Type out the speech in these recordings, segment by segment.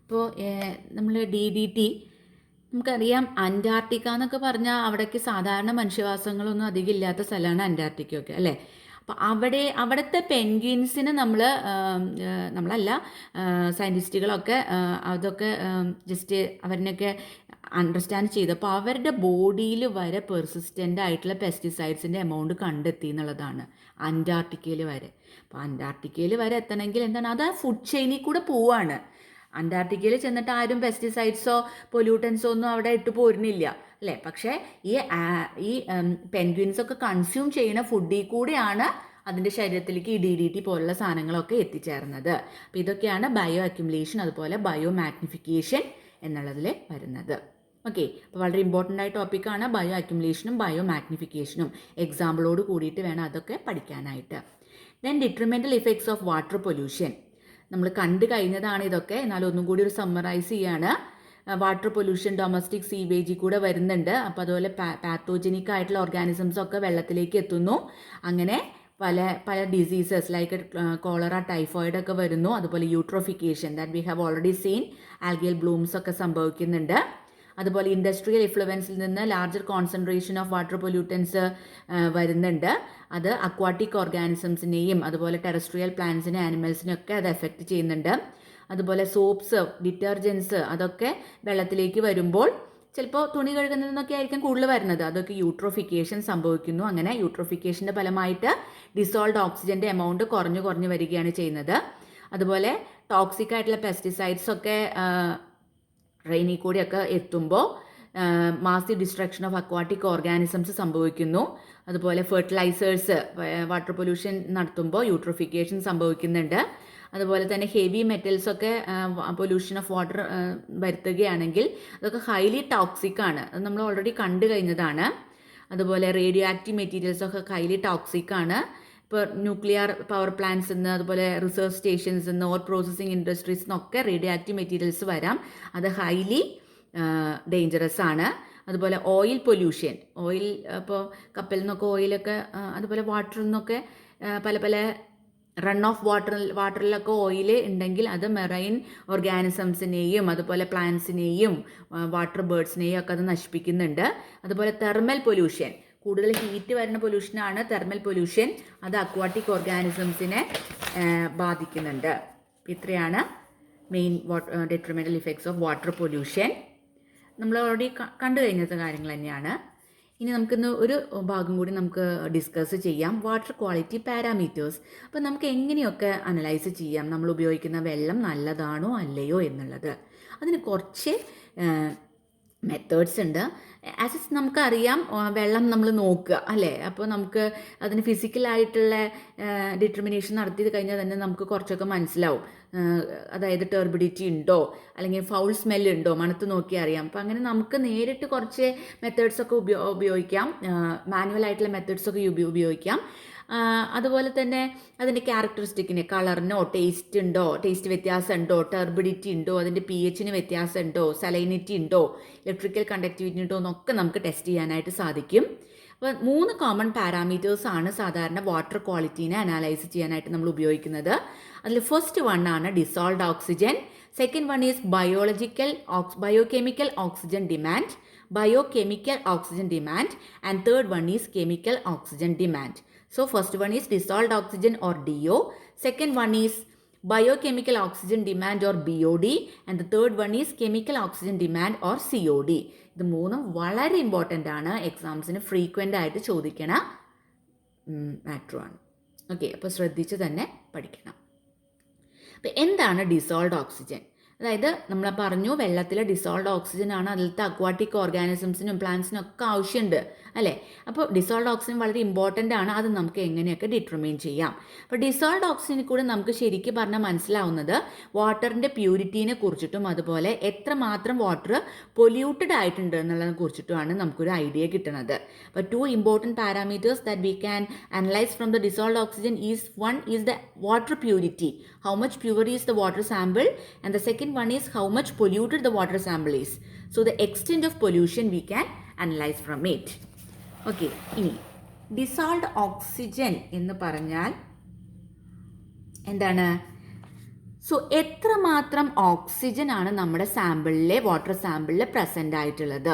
ഇപ്പോൾ നമ്മൾ DDT നമുക്കറിയാം. അന്റാർട്ടിക്ക എന്നൊക്കെ പറഞ്ഞാൽ അവിടേക്ക് സാധാരണ മനുഷ്യവാസങ്ങളൊന്നും അധികം ഇല്ലാത്ത സ്ഥലമാണ് അന്റാർട്ടിക്കയൊക്കെ, അല്ലേ? അപ്പോൾ അവിടുത്തെ പെൻഗ്വിൻസിന് നമ്മളല്ല, സയൻറ്റിസ്റ്റുകളൊക്കെ അതൊക്കെ ജസ്റ്റ് അവരിനൊക്കെ അണ്ടർസ്റ്റാൻഡ് ചെയ്തപ്പോൾ അവരുടെ ബോഡിയിൽ വരെ പെർസിസ്റ്റൻ്റ് ആയിട്ടുള്ള പെസ്റ്റിസൈഡ്സിൻ്റെ എമൗണ്ട് കണ്ടെത്തി എന്നുള്ളതാണ്, അന്റാർട്ടിക്കയിൽ വരെ. അപ്പോൾ അന്റാർട്ടിക്കയിൽ വരെ എത്തണമെങ്കിൽ എന്താണ്, അത് ആ ഫുഡ് ചെയിനിൽ കൂടെ പോവാണ്. അന്റാർട്ടിക്കയിൽ ചെന്നിട്ട് ആരും പെസ്റ്റിസൈഡ്സോ പൊല്യൂട്ടൻസോ ഒന്നും അവിടെ ഇട്ട് പോരുന്നില്ല, അല്ലേ? പക്ഷേ ഈ പെൻഗ്വിൻസ് ഒക്കെ കൺസ്യൂം ചെയ്യുന്ന ഫുഡിൽ കൂടെയാണ് അതിൻ്റെ ശരീരത്തിലേക്ക് ഈ DDT പോലുള്ള സാധനങ്ങളൊക്കെ എത്തിച്ചേർന്നത്. അപ്പോൾ ഇതൊക്കെയാണ് ബയോ അക്യുമുലേഷൻ, അതുപോലെ ബയോ മാഗ്നിഫിക്കേഷൻ എന്നുള്ളതിൽ വരുന്നത്. ഓക്കെ, അപ്പോൾ വളരെ ഇമ്പോർട്ടൻ്റ് ആയ ടോപ്പിക്കാണ് ബയോ അക്യുമുലേഷനും ബയോ മാഗ്നിഫിക്കേഷനും. എക്സാമ്പിളോട് കൂടിയിട്ട് വേണം അതൊക്കെ പഠിക്കാനായിട്ട്. Then detrimental effects of water pollution നമ്മൾ കണ്ടു കഴിഞ്ഞതാണ് ഇതൊക്കെ, എന്നാലും ഒന്നും കൂടി ഒരു സമ്മറൈസ് ചെയ്യാണ്. വാട്ടർ പൊല്യൂഷൻ ഡൊമസ്റ്റിക് സീവേജിൽ കൂടെ വരുന്നുണ്ട്. അപ്പോൾ അതുപോലെ പാത്തോജനിക് ആയിട്ടുള്ള ഓർഗാനിസംസ് ഒക്കെ വെള്ളത്തിലേക്ക് എത്തുന്നു. അങ്ങനെ പല ഡിസീസസ് ലൈക്ക് കോളറ, ടൈഫോയിഡ് ഒക്കെ വരുന്നു. അതുപോലെ eutrophication that we have already seen, algal blooms ഒക്കെ സംഭവിക്കുന്നുണ്ട്. അതുപോലെ ഇൻഡസ്ട്രിയൽ ഇൻഫ്ലുവൻസിൽ നിന്ന് larger concentration of water pollutants വരുന്നുണ്ട്. അത് അക്വാട്ടിക് ഓർഗാനിസംസിനെയും അതുപോലെ ടെറസ്ട്രിയൽ പ്ലാന്റ്സിനെ, ആനിമൽസിനെയൊക്കെ അത് എഫക്റ്റ് ചെയ്യുന്നുണ്ട്. അതുപോലെ സോപ്സ്, ഡിറ്റർജൻസ് അതൊക്കെ വെള്ളത്തിലേക്ക് വരുമ്പോൾ ചിലപ്പോൾ തുണി കഴുകുന്നതിൽ നിന്നൊക്കെ ആയിരിക്കും കൂടുതൽ വരുന്നത്. അതൊക്കെ യൂട്രോഫിക്കേഷൻ സംഭവിക്കുന്നു. അങ്ങനെ യൂട്രോഫിക്കേഷൻ്റെ ഫലമായിട്ട് ഡിസോൾഡ് ഓക്സിജൻ്റെ എമൗണ്ട് കുറഞ്ഞു വരികയാണ് ചെയ്യുന്നത്. അതുപോലെ ടോക്സിക് ആയിട്ടുള്ള പെസ്റ്റിസൈഡ്സ് ഒക്കെ റെയിനിൽ കൂടിയൊക്കെ എത്തുമ്പോൾ massive destruction of aquatic organisms സംഭവിക്കുന്നു. അതുപോലെ ഫെർട്ടിലൈസേഴ്സ് വാട്ടർ പൊല്യൂഷൻ നടത്തുമ്പോൾ യൂട്രോഫിക്കേഷൻ സംഭവിക്കുന്നുണ്ട്. അതുപോലെ തന്നെ ഹെവി മെറ്റൽസ് ഒക്കെ പൊല്യൂഷൻ ഓഫ് വാട്ടർ വരുത്തുകയാണെങ്കിൽ അതൊക്കെ ഹൈലി ടോക്സിക് ആണ്. അത് നമ്മൾ ഓൾറെഡി കണ്ടു കഴിഞ്ഞതാണ്. അതുപോലെ റേഡിയോ ആക്റ്റീവ് മെറ്റീരിയൽസ് ഒക്കെ ഹൈലി ടോക്സിക് ആണ്. ഇപ്പോൾ ന്യൂക്ലിയർ പവർ പ്ലാന്റ്സിൽ നിന്ന്, അതുപോലെ റിസർച്ച് സ്റ്റേഷൻസിൽ നിന്ന്, ഓർ പ്രോസസ്സിങ് ഇൻഡസ്ട്രീസിൽ നിന്നൊക്കെ റേഡിയോ ആക്റ്റീവ് മെറ്റീരിയൽസ് വരാം. അത് ഹൈലി ഡേഞ്ചറസ് ആണ്. അതുപോലെ ഓയിൽ പൊല്യൂഷൻ, ഓയിൽ ഇപ്പോൾ കപ്പലിൽ നിന്നൊക്കെ ഓയിലൊക്കെ, അതുപോലെ വാട്ടറിൽ നിന്നൊക്കെ പല റൺ ഓഫ് വാട്ടറിലൊക്കെ ഓയിൽ ഉണ്ടെങ്കിൽ അത് മെറൈൻ ഓർഗാനിസംസിനെയും അതുപോലെ പ്ലാന്റ്സിനെയും വാട്ടർ ബേർഡ്സിനെയും ഒക്കെ അത് നശിപ്പിക്കുന്നുണ്ട്. അതുപോലെ തെർമൽ പൊല്യൂഷൻ, കൂടുതൽ ഹീറ്റ് വരുന്ന പൊല്യൂഷനാണ് തെർമൽ പൊല്യൂഷൻ. അത് അക്വാട്ടിക് ഓർഗാനിസംസിനെ ബാധിക്കുന്നുണ്ട്. ഇത്രയാണ് main detrimental effects of water pollution. നമ്മൾ ഓൾറെഡി കണ്ടു കഴിഞ്ഞത്തെ കാര്യങ്ങൾ തന്നെയാണ്. ഇനി നമുക്കിന്ന് ഒരു ഭാഗം കൂടി നമുക്ക് ഡിസ്കസ് ചെയ്യാം, വാട്ടർ ക്വാളിറ്റി പാരാമീറ്റേഴ്സ്. അപ്പോൾ നമുക്ക് എങ്ങനെയൊക്കെ അനലൈസ് ചെയ്യാം നമ്മൾ ഉപയോഗിക്കുന്ന വെള്ളം നല്ലതാണോ അല്ലയോ എന്നുള്ളത്. അതിന് കുറച്ച് മെത്തേഡ്സ് ഉണ്ട്. ആസ് നമുക്കറിയാം, വെള്ളം നമ്മൾ നോക്കുക, അല്ലേ? അപ്പോൾ നമുക്ക് അതിന് ഫിസിക്കലായിട്ടുള്ള ഡിറ്റർമിനേഷൻ നടത്തി കഴിഞ്ഞാൽ തന്നെ നമുക്ക് കുറച്ചൊക്കെ മനസ്സിലാവും. അതായത് ടെർബിഡിറ്റി ഉണ്ടോ, അല്ലെങ്കിൽ ഫൗൾ സ്മെല്ല് ഉണ്ടോ, മണത്ത് നോക്കി അറിയാം. അപ്പോൾ അങ്ങനെ നമുക്ക് നേരിട്ട് കുറച്ച് മെത്തേഡ്സൊക്കെ ഉപയോഗിക്കാം, മാനുവലായിട്ടുള്ള മെത്തേഡ്സൊക്കെ ഉപയോഗിക്കാം. അതുപോലെ തന്നെ അതിൻ്റെ ക്യാരക്ടറിസ്റ്റിക്കിന്, കളറിനോ ടേസ്റ്റ് വ്യത്യാസം ഉണ്ടോ, ടെർബിഡിറ്റി ഉണ്ടോ, അതിൻ്റെ pHന് വ്യത്യാസം ഉണ്ടോ, സലൈനിറ്റി ഉണ്ടോ, ഇലക്ട്രിക്കൽ കണ്ടക്ടിവിറ്റി ഉണ്ടോ എന്നൊക്കെ നമുക്ക് ടെസ്റ്റ് ചെയ്യാനായിട്ട് സാധിക്കും. അപ്പോൾ 3 കോമൺ പാരാമീറ്റേഴ്സ് ആണ് സാധാരണ വാട്ടർ ക്വാളിറ്റീനെ അനലൈസ് ചെയ്യാനായിട്ട് നമ്മൾ ഉപയോഗിക്കുന്നത്. അതിൽ ഫസ്റ്റ് വൺ ആണ് dissolved oxygen, second one is biochemical oxygen demand and third one is chemical oxygen demand. So first one is dissolved oxygen or DO, second one is biochemical oxygen demand or BOD, and the third one is chemical oxygen demand or COD. ഇത് മൂന്നും വളരെ important ആണ്, എക്സാംസിന് frequent ആയിട്ട് ചോദിക്കണ മാറ്ററാണ്. Okay, അപ്പോൾ ശ്രദ്ധിച്ച് തന്നെ പഠിക്കണം. അപ്പോൾ എന്താണ് ഡിസോൾവ്ഡ് ഓക്സിജൻ? അതായത് നമ്മൾ പറഞ്ഞു വെള്ളത്തിലെ ഡിസോൾവ്ഡ് ഓക്സിജൻ ആണ് അതിലത്തെ അക്വാട്ടിക് ഓർഗാനിസംസിനും പ്ലാന്റ്സിനും ഒക്കെ ആവശ്യമുണ്ട്, അല്ലേ? അപ്പോൾ ഡിസോൾവ്ഡ് ഓക്സിജൻ വളരെ ഇമ്പോർട്ടൻ്റ് ആണ്. അത് നമുക്ക് എങ്ങനെയൊക്കെ ഡിറ്റർമൈൻ ചെയ്യാം? അപ്പോൾ ഡിസോൾവ്ഡ് ഓക്സിജനിൽ കൂടെ നമുക്ക് ശരിക്കും പറഞ്ഞാൽ മനസ്സിലാവുന്നത് വാട്ടറിൻ്റെ പ്യൂരിറ്റീനെ കുറിച്ചിട്ടും അതുപോലെ എത്രമാത്രം വാട്ടർ പൊല്യൂട്ടഡ് ആയിട്ടുണ്ട് എന്നുള്ളതിനെ കുറിച്ചിട്ടുമാണ് നമുക്കൊരു ഐഡിയ കിട്ടുന്നത്. അപ്പോൾ 2 important parameters that we can analyse from the dissolved oxygen is one is the water purity, how much pure is the water sample, and the second one is how much polluted the water sample is. So the extent of pollution we can analyze from it. Okay, ഇനി dissolved oxygen എന്ന് പറഞ്ഞാൽ എന്താണ്? So എത്രമാത്രം oxygen ആണ് നമ്മുടെ സാമ്പിളിലെ water സാമ്പിളിൽ present ആയിട്ടുള്ളത്?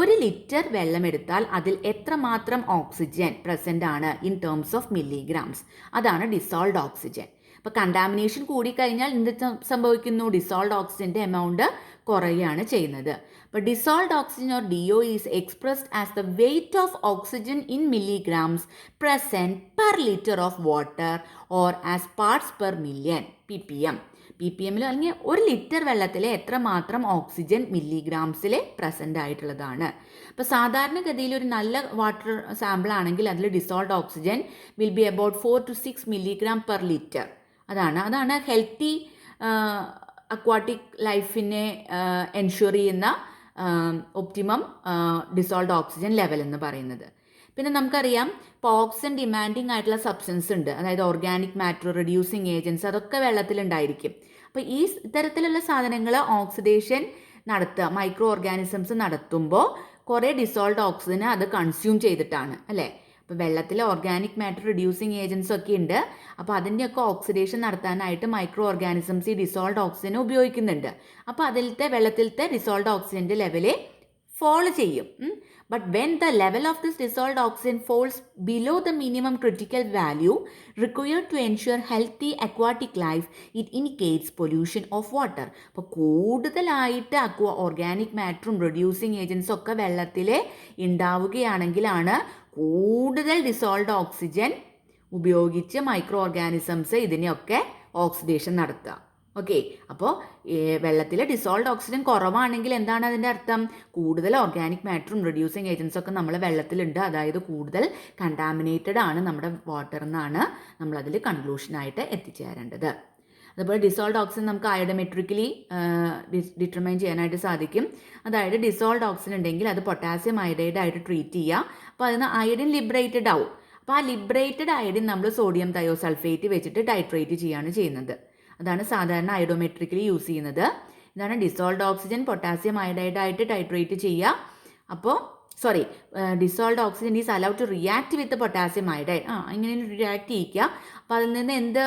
1 litre വെള്ളം എടുത്താൽ അതിൽ എത്രമാത്രം ഓക്സിജൻ പ്രസൻ്റ് ആണ് ഇൻ ടേംസ് ഓഫ് മില്ലിഗ്രാംസ്? അതാണ് ഡിസോൾഡ് ഓക്സിജൻ. അപ്പോൾ കണ്ടാമിനേഷൻ കൂടിക്കഴിഞ്ഞാൽ എന്ത് സംഭവിക്കുന്നു? ഡിസോൾഡ് ഓക്സിജൻ്റെ എമൗണ്ട് കുറയുകയാണ് ചെയ്യുന്നത്. അപ്പോൾ dissolved oxygen or DO is expressed as the weight of oxygen in milligrams present per litre of water or as parts per million PPM. PPMൽ അല്ലെങ്കിൽ 1 ലിറ്റർ വെള്ളത്തിൽ എത്രമാത്രം ഓക്സിജൻ മില്ലിഗ്രാംസിൽ പ്രസൻ്റ് ആയിട്ടുള്ളതാണ്. അപ്പോൾ സാധാരണഗതിയിൽ ഒരു നല്ല വാട്ടർ സാമ്പിൾ ആണെങ്കിൽ അതിൽ dissolved oxygen will be about 4 to 6 milligram per litre. അതാണ് ഹെൽത്തി അക്വാട്ടിക് ലൈഫിനെ എൻഷുർ ചെയ്യുന്ന ഒപ്റ്റിമം ഡിസോൾഡ് ഓക്സിജൻ ലെവൽ എന്ന് പറയുന്നത്. പിന്നെ നമുക്കറിയാം ഇപ്പോൾ ഓക്സിജൻ ഡിമാൻഡിങ് ആയിട്ടുള്ള സബ്സ്റ്റൻസ് ഉണ്ട്, അതായത് ഓർഗാനിക് മാറ്റർ, റെഡ്യൂസിങ് ഏജൻസ്, അതൊക്കെ വെള്ളത്തിലുണ്ടായിരിക്കും. അപ്പോൾ ഈ ഇത്തരത്തിലുള്ള സാധനങ്ങൾ ഓക്സിഡേഷൻ നടത്തുക, മൈക്രോ ഓർഗാനിസംസ് നടത്തുമ്പോൾ കുറേ ഡിസോൾഡ് ഓക്സിജനെ അത് കൺസ്യൂം ചെയ്തിട്ടാണ് അല്ലേ. അപ്പോൾ വെള്ളത്തിൽ ഓർഗാനിക് മാറ്റർ, റെഡ്യൂസിങ് ഏജൻസ് ഒക്കെ ഉണ്ട്. അപ്പോൾ അതിൻ്റെയൊക്കെ ഓക്സിഡേഷൻ നടത്താനായിട്ട് മൈക്രോ ഓർഗാനിസംസ് ഈ ഡിസോൾഡ് ഓക്സിജനെ ഉപയോഗിക്കുന്നുണ്ട്. അപ്പോൾ വെള്ളത്തിലത്തെ ഡിസോൾഡ് ഓക്സിജൻ്റെ ലെവല് fall ചെയ്യും. But when the level of this dissolved oxygen falls below the minimum critical value required to ensure healthy aquatic life, it indicates pollution of water. അപ്പോൾ കൂടുതലായിട്ട് organic മാറ്ററും reducing ഏജൻസും ഒക്കെ വെള്ളത്തിൽ ഉണ്ടാവുകയാണെങ്കിലാണ് കൂടുതൽ dissolved oxygen ഉപയോഗിച്ച് micro organisms ഇതിനെയൊക്കെ oxidation നടത്തുക. Okay, അപ്പോൾ വെള്ളത്തിൽ ഡിസോൾഡ് ഓക്സിജൻ കുറവാണെങ്കിൽ എന്താണ് അതിൻ്റെ അർത്ഥം? കൂടുതൽ ഓർഗാനിക് മാറ്ററും റെഡ്യൂസിങ് ഏജൻസും ഒക്കെ നമ്മൾ വെള്ളത്തിലുണ്ട്, അതായത് കൂടുതൽ കണ്ടാമിനേറ്റഡ് ആണ് നമ്മുടെ വാട്ടർ എന്നാണ് നമ്മളതിൽ കൺക്ലൂഷനായിട്ട് എത്തിച്ചേരേണ്ടത്. അതുപോലെ ഡിസോൾഡ് ഓക്സിജൻ നമുക്ക് അയോഡോമെട്രിക്കലി ഡിറ്റർമൈൻ ചെയ്യാനായിട്ട് സാധിക്കും. അതായത് ഡിസോൾഡ് ഓക്സിജൻ ഉണ്ടെങ്കിൽ അത് പൊട്ടാസ്യം അയഡൈഡ് ആയിട്ട് ട്രീറ്റ് ചെയ്യുക. അപ്പോൾ അതിന് അയഡിൻ ലിബറേറ്റഡ് ആവും. അപ്പോൾ ആ ലിബറേറ്റഡ് അയഡിൻ നമ്മൾ സോഡിയം തയോസൾഫേറ്റ് വെച്ചിട്ട് ടൈട്രേറ്റ് ചെയ്യുകയാണ് ചെയ്യുന്നത്. അതാണ് സാധാരണ അയോഡോമെട്രിക്കലി യൂസ് ചെയ്യുന്നത്. ഇതാണ് ഡിസോൾഡ് ഓക്സിജൻ പൊട്ടാസ്യം അയഡൈഡ് ആയിട്ട് ടൈട്രേറ്റ് ചെയ്യുക. അപ്പോൾ dissolved oxygen is allowed to react with potassium iodide. ഇങ്ങനെ റിയാക്ട് ചെയ്യിക്കുക. അപ്പോൾ അതിൽ നിന്ന് എന്ത്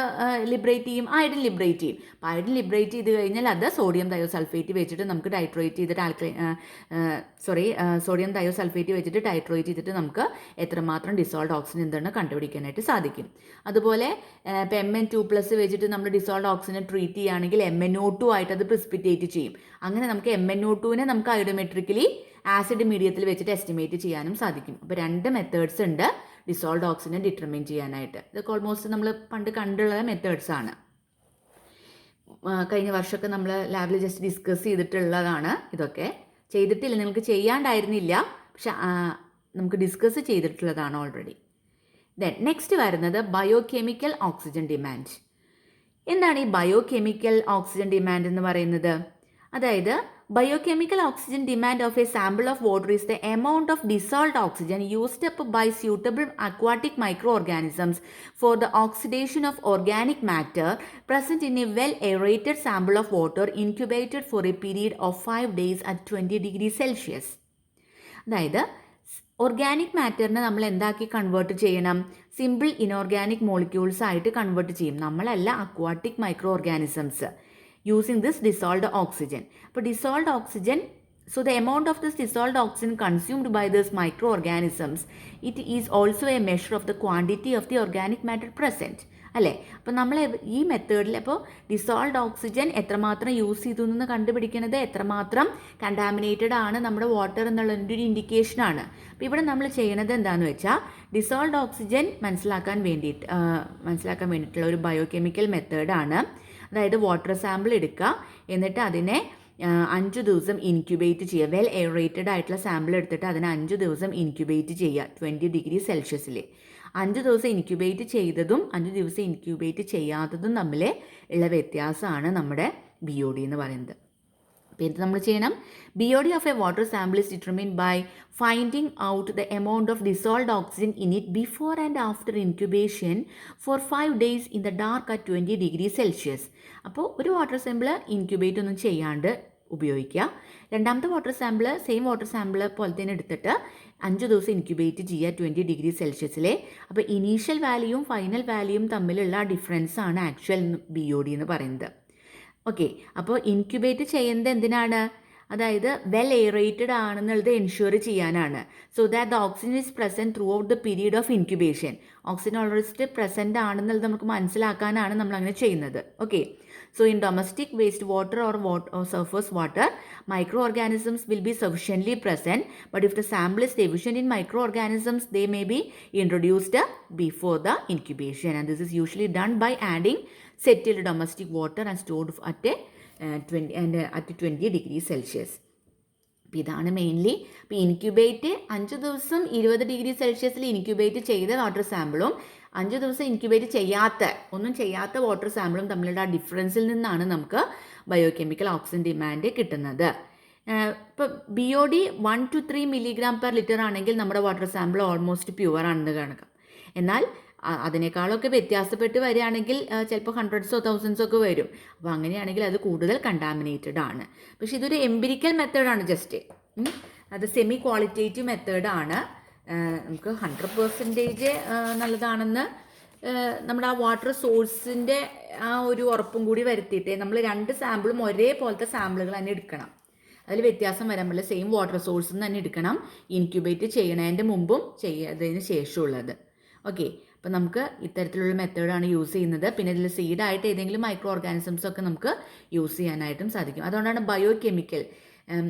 ലിബറേറ്റ് ചെയ്യും? അയഡിൻ ലിബറേറ്റ് ചെയ്യും. അപ്പോൾ അയഡിൻ ലിബറേറ്റ് ചെയ്ത് കഴിഞ്ഞാൽ അത് സോഡിയം തയോസൾഫേറ്റ് വെച്ചിട്ട് നമുക്ക് ടൈട്രേറ്റ് ചെയ്തിട്ട് സോഡിയം തയോസൾഫേറ്റ് വെച്ചിട്ട് ടൈട്രേറ്റ് ചെയ്തിട്ട് നമുക്ക് എത്രമാത്രം ഡിസോൾഡ് ഓക്സിജൻ എന്താണ് കണ്ടുപിടിക്കാനായിട്ട് സാധിക്കും. അതുപോലെ ഇപ്പോൾ Mn2+ വെച്ചിട്ട് നമ്മൾ ഡിസോൾഡ് ഓക്സിജൻ ട്രീറ്റ് ചെയ്യുകയാണെങ്കിൽ MnO2 ആയിട്ട് അത് പ്രിസിപ്പിറ്റേറ്റ് ചെയ്യും. അങ്ങനെ നമുക്ക് MnO2നെ നമുക്ക് അയോഡോമെട്രിക്കലി ആസിഡ് മീഡിയത്തിൽ വെച്ചിട്ട് എസ്റ്റിമേറ്റ് ചെയ്യാനും സാധിക്കും. അപ്പോൾ 2 മെത്തേഡ്സ് ഉണ്ട് ഡിസോൾഡ് ഓക്സിജൻ ഡിറ്റർമിൻ ചെയ്യാനായിട്ട്. ഇതൊക്കെ ഓൾമോസ്റ്റ് നമ്മൾ പണ്ട് കണ്ടുള്ള മെത്തേഡ്സ് ആണ്. കഴിഞ്ഞ വർഷമൊക്കെ നമ്മൾ ലാബിൽ ജസ്റ്റ് ഡിസ്കസ് ചെയ്തിട്ടുള്ളതാണ്. ഇതൊക്കെ ചെയ്തിട്ടില്ല, നിങ്ങൾക്ക് ചെയ്യാണ്ടായിരുന്നില്ല, പക്ഷെ നമുക്ക് ഡിസ്കസ് ചെയ്തിട്ടുള്ളതാണ് ഓൾറെഡി. ദെൻ നെക്സ്റ്റ് വരുന്നത് ബയോകെമിക്കൽ ഓക്സിജൻ ഡിമാൻഡ്. എന്താണ് ഈ ബയോകെമിക്കൽ ഓക്സിജൻ ഡിമാൻഡ് എന്ന് പറയുന്നത്? അതായത് biochemical oxygen demand of a sample of water is the amount of dissolved oxygen used up by suitable aquatic microorganisms for the oxidation of organic matter present in a well aerated sample of water incubated for a period of 5 days at 20 degrees Celsius. അതായത് organic മാറ്ററിനെ നമ്മൾ എന്താക്കി convert ചെയ്യണം? Simple inorganic molecules ആയിട്ട് convert ചെയ്യും. നമ്മളല്ല, aquatic micro organisms using this dissolved oxygen. But dissolved oxygen, so the amount of this dissolved oxygen consumed by these microorganisms, it is also a measure of the quantity of the organic matter present. അല്ലേ? അപ്പോൾ നമ്മൾ ഈ മെത്തേഡിൽ അപ്പോൾ dissolved oxygen എത്രമാത്രം use ചെയ്തു എന്ന് കണ്ടുപിടിക്കുന്നത് എത്രമാത്രം കണ്ടാമിനേറ്റഡ് ആണ് നമ്മുടെ വാട്ടർ എന്നുള്ളതിൻ്റെ ഒരു ഇൻഡിക്കേഷനാണ്. അപ്പോൾ ഇവിടെ നമ്മൾ ചെയ്യുന്നത് എന്താണെന്ന് വെച്ചാൽ ഡിസോൾഡ് ഓക്സിജൻ മനസ്സിലാക്കാൻ വേണ്ടിയിട്ടുള്ള ഒരു ബയോകെമിക്കൽ മെത്തേഡാണ്. അതായത് വാട്ടർ സാമ്പിൾ എടുക്കുക, എന്നിട്ട് അതിനെ 5 ദിവസം ഇൻക്യുബേറ്റ് ചെയ്യുക. വെൽ എയറേറ്റഡ് ആയിട്ടുള്ള സാമ്പിൾ എടുത്തിട്ട് അതിനെ 5 ദിവസം ഇൻക്യുബേറ്റ് ചെയ്യുക 20 ഡിഗ്രി സെൽഷ്യസിൽ. 5 ദിവസം ഇൻക്യുബേറ്റ് ചെയ്തതും 5 ദിവസം ഇൻക്യുബേറ്റ് ചെയ്യാത്തതും തമ്മിൽ ഉള്ള വ്യത്യാസമാണ് നമ്മുടെ BOD എന്ന് പറയുന്നത്. അപ്പോൾ ഇത് നമ്മൾ ചെയ്യണം. BOD of a water sample is determined by finding out the amount of dissolved oxygen in it before and after incubation for 5 days in the dark at 20 degrees Celsius. അപ്പോൾ ഒരു വാട്ടർ സാമ്പിൾ ഇൻക്യുബേറ്റ് ഒന്നും ചെയ്യാണ്ട് ഉപയോഗിക്കുക. രണ്ടാമത്തെ water sample same water sample പോലെ തന്നെ എടുത്തിട്ട് 5 ദിവസം ഇൻക്യുബേറ്റ് ചെയ്യുക 20 ഡിഗ്രി സെൽഷ്യസിലെ. അപ്പോൾ ഇനീഷ്യൽ വാല്യൂയും ഫൈനൽ വാല്യൂയും തമ്മിലുള്ള ഡിഫറൻസ് ആണ് ആക്ച്വൽ BOD എന്ന് പറയുന്നത്. ഓക്കെ, അപ്പോൾ ഇൻക്യുബേറ്റ് ചെയ്യുന്നത് എന്തിനാണ്? അതായത് വെൽ എയറേറ്റഡ് ആണെന്നുള്ളത് എൻഷുർ ചെയ്യാനാണ്. So that the oxygen is present through out the period of incubation. Oxygen already present ആണെന്നുള്ളത് നമുക്ക് മനസ്സിലാക്കാനാണ് നമ്മൾ അങ്ങനെ ചെയ്യുന്നത്. Okay, so in domestic waste water or surface water, microorganisms will be sufficiently present, but if the sample is deficient in microorganisms, they may be introduced before the incubation, and this is usually done by adding settled domestic water and stored at 20 degrees Celsius. അപ്പോൾ ഇതാണ് mainly. ഇപ്പോൾ incubate 5 ദിവസം 20 degree സെൽഷ്യസിൽ incubate ചെയ്ത water സാമ്പിളും 5 ദിവസം incubate ഒന്നും ചെയ്യാത്ത water സാമ്പിളും തമ്മിലുള്ള ആ ഡിഫറൻസിൽ നിന്നാണ് നമുക്ക് ബയോകെമിക്കൽ ഓക്സിജൻ ഡിമാൻഡ് കിട്ടുന്നത്. ഇപ്പോൾ BOD 1 to 3 mg/L ആണെങ്കിൽ നമ്മുടെ വാട്ടർ സാമ്പിൾ ഓൾമോസ്റ്റ് പ്യുവർ ആണെന്ന് കണക്കാം. എന്നാൽ അതിനേക്കാളൊക്കെ വ്യത്യാസപ്പെട്ട് വരികയാണെങ്കിൽ ചിലപ്പോൾ ഹൺഡ്രഡ്സോ തൗസൻഡ്സോ ഒക്കെ വരും. അപ്പോൾ അങ്ങനെയാണെങ്കിൽ അത് കൂടുതൽ കണ്ടാമിനേറ്റഡ് ആണ്. പക്ഷേ ഇതൊരു എംപിരിക്കൽ മെത്തേഡാണ്, ജസ്റ്റ് അത് സെമി ക്വാളിറ്റേറ്റീവ് മെത്തേഡാണ്. നമുക്ക് 100% നല്ലതാണെന്ന് നമ്മുടെ ആ വാട്ടർ സോഴ്സിൻ്റെ ആ ഒരു ഉറപ്പും കൂടി വരുത്തിയിട്ട് നമ്മൾ 2 സാമ്പിളും ഒരേപോലത്തെ സാമ്പിളുകൾ തന്നെ എടുക്കണം. അതിൽ വ്യത്യാസം വരാൻ പറ്റില്ല. സെയിം വാട്ടർ സോഴ്സിൽ നിന്ന് തന്നെ എടുക്കണം, ഇൻക്യുബേറ്റ് ചെയ്യണതിൻ്റെ മുമ്പും ചെയ്തതിന് ശേഷമുള്ളത്. ഓക്കെ, അപ്പോൾ നമുക്ക് ഇത്തരത്തിലുള്ള മെത്തേഡാണ് യൂസ് ചെയ്യുന്നത്. പിന്നെ ഇതിൽ സീഡായിട്ട് ഏതെങ്കിലും മൈക്രോ ഓർഗാനിസംസ് ഒക്കെ നമുക്ക് യൂസ് ചെയ്യാനായിട്ടും സാധിക്കും. അതുകൊണ്ടാണ് biochemical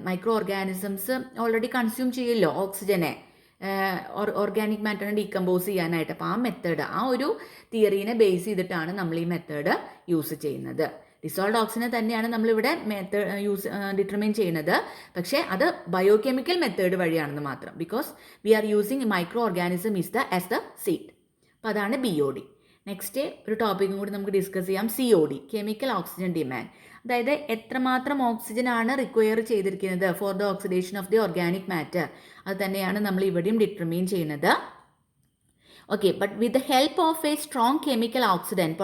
micro organisms already consume ചെയ്യല്ലോ ഓക്സിജനെ, ഓർഗാനിക് മാറ്ററിനെ ഡീകമ്പോസ് ചെയ്യാനായിട്ട്. അപ്പോൾ ആ മെത്തേഡ്, ആ ഒരു തിയറീനെ ബേസ് ചെയ്തിട്ടാണ് നമ്മൾ ഈ മെത്തേഡ് യൂസ് ചെയ്യുന്നത്. ഡിസോൾഡ് ഓക്സിജനെ തന്നെയാണ് നമ്മളിവിടെ ഡിറ്റർമിൻ ചെയ്യുന്നത്. പക്ഷേ അത് ബയോകെമിക്കൽ മെത്തേഡ് വഴിയാണെന്ന് മാത്രം. Because we are using micro organism as the seed. അപ്പോൾ അതാണ് BOD. നെക്സ്റ്റ് ഒരു ടോപ്പിക്കും കൂടി നമുക്ക് ഡിസ്കസ് ചെയ്യാം, COD, കെമിക്കൽ ഓക്സിജൻ ഡിമാൻഡ്. അതായത് എത്രമാത്രം ഓക്സിജൻ ആണ് റിക്വയർ ചെയ്തിരിക്കുന്നത് for the oxidation of the organic matter. അത് തന്നെയാണ് നമ്മൾ ഇവിടെയും ഡിറ്റർമിൻ ചെയ്യുന്നത്. Okay, but with the help of A strong chemical oxidant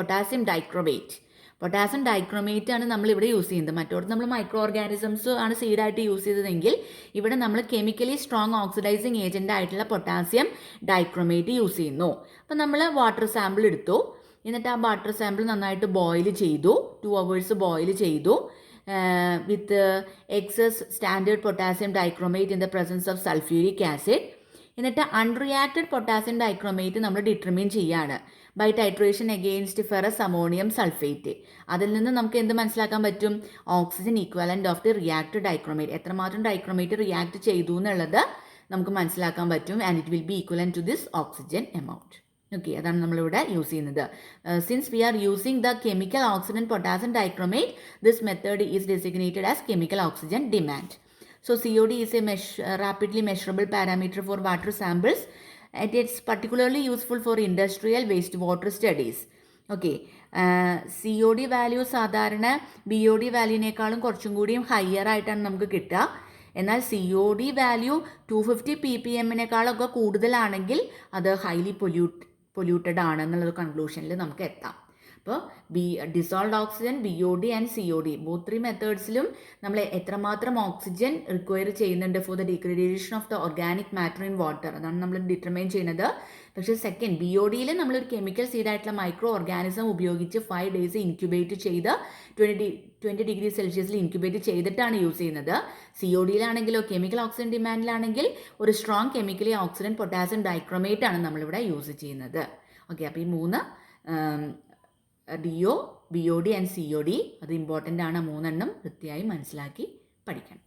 potassium dichromate ആണ് നമ്മൾ ഇവിടെ യൂസ് ചെയ്യുന്നത്. മറ്റോടത്ത് നമ്മൾ മൈക്രോ ഓർഗാനിസംസ് ആണ് സീഡായിട്ട് യൂസ് ചെയ്തതെങ്കിൽ ഇവിടെ നമ്മൾ കെമിക്കലി സ്ട്രോങ് ഓക്സിഡൈസിങ് ഏജൻ്റ് ആയിട്ടുള്ള പൊട്ടാസ്യം ഡൈക്രോമേറ്റ് യൂസ് ചെയ്യുന്നു. അപ്പം നമ്മൾ വാട്ടർ സാമ്പിൾ എടുത്തു, എന്നിട്ട് ആ വാട്ടർ സാമ്പിൾ നന്നായിട്ട് ബോയിൽ ചെയ്തു, 2 hours ബോയിൽ ചെയ്തു with excess standard potassium dichromate in the presence of sulphuric acid. എന്നിട്ട് അൺറിയാക്റ്റഡ് പൊട്ടാസ്യം ഡൈക്രോമേറ്റ് നമ്മൾ ഡിറ്റർമിൻ ചെയ്യാണ് by titration against ferrous ammonium sulphate. അതിൽ നിന്ന് നമുക്ക് എന്ത് മനസ്സിലാക്കാൻ പറ്റും? Oxygen equivalent of the reacted dichromate, എത്രമാത്രം ഡൈക്രോമേറ്റ് റിയാക്ട് ചെയ്തു എന്നുള്ളത് നമുക്ക് മനസ്സിലാക്കാൻ പറ്റും. And it will be equivalent to this oxygen amount. Okay, അതാണ് നമ്മളിവിടെ യൂസ് ചെയ്യുന്നത്. Since we are using the chemical oxygen potassium dichromate, this method is designated as chemical oxygen demand. So COD is a rapidly measurable parameter for water samples, and it's particularly useful for industrial wastewater studies. Okay, COD value സാധാരണ BOD വാല്യൂവിനേക്കാളും കുറച്ചും കൂടിയും higher ആയിട്ടാണ് നമുക്ക് കിട്ടുക. എന്നാൽ COD value 250 ppm കൂടുതലാണെങ്കിൽ അത് highly polluted ആണെന്നുള്ളൊരു കൺക്ലൂഷനിൽ നമുക്ക് എത്താം. അപ്പോൾ dissolved oxygen, BOD and COD both 3 മെത്തേഡ്സിലും നമ്മൾ എത്രമാത്രം ഓക്സിജൻ റിക്വയർ ചെയ്യുന്നുണ്ട് for the degradation of the organic matter in water, അതാണ് നമ്മൾ ഡിറ്റർമൈൻ ചെയ്യുന്നത്. പക്ഷേ സെക്കൻഡ് BODയിൽ നമ്മളൊരു കെമിക്കൽ സീഡായിട്ടുള്ള മൈക്രോ ഓർഗാനിസം ഉപയോഗിച്ച് 5 days ഇൻക്യുബേറ്റ് ചെയ്ത് 20 ഡിഗ്രി സെൽഷ്യസിൽ ഇൻക്യുബേറ്റ് ചെയ്തിട്ടാണ് യൂസ് ചെയ്യുന്നത്. CODയിലാണെങ്കിലോ കെമിക്കൽ ഓക്സിജൻ ഡിമാൻഡിലാണെങ്കിൽ ഒരു strong chemically oxygen potassium dichromate ആണ് നമ്മളിവിടെ യൂസ് ചെയ്യുന്നത്. ഓക്കെ, അപ്പോൾ ഈ 3 DO, BOD ആൻഡ് COD അത് ഇമ്പോർട്ടൻ്റ് ആണ്. 3 വൃത്തിയായി മനസ്സിലാക്കി പഠിക്കണം.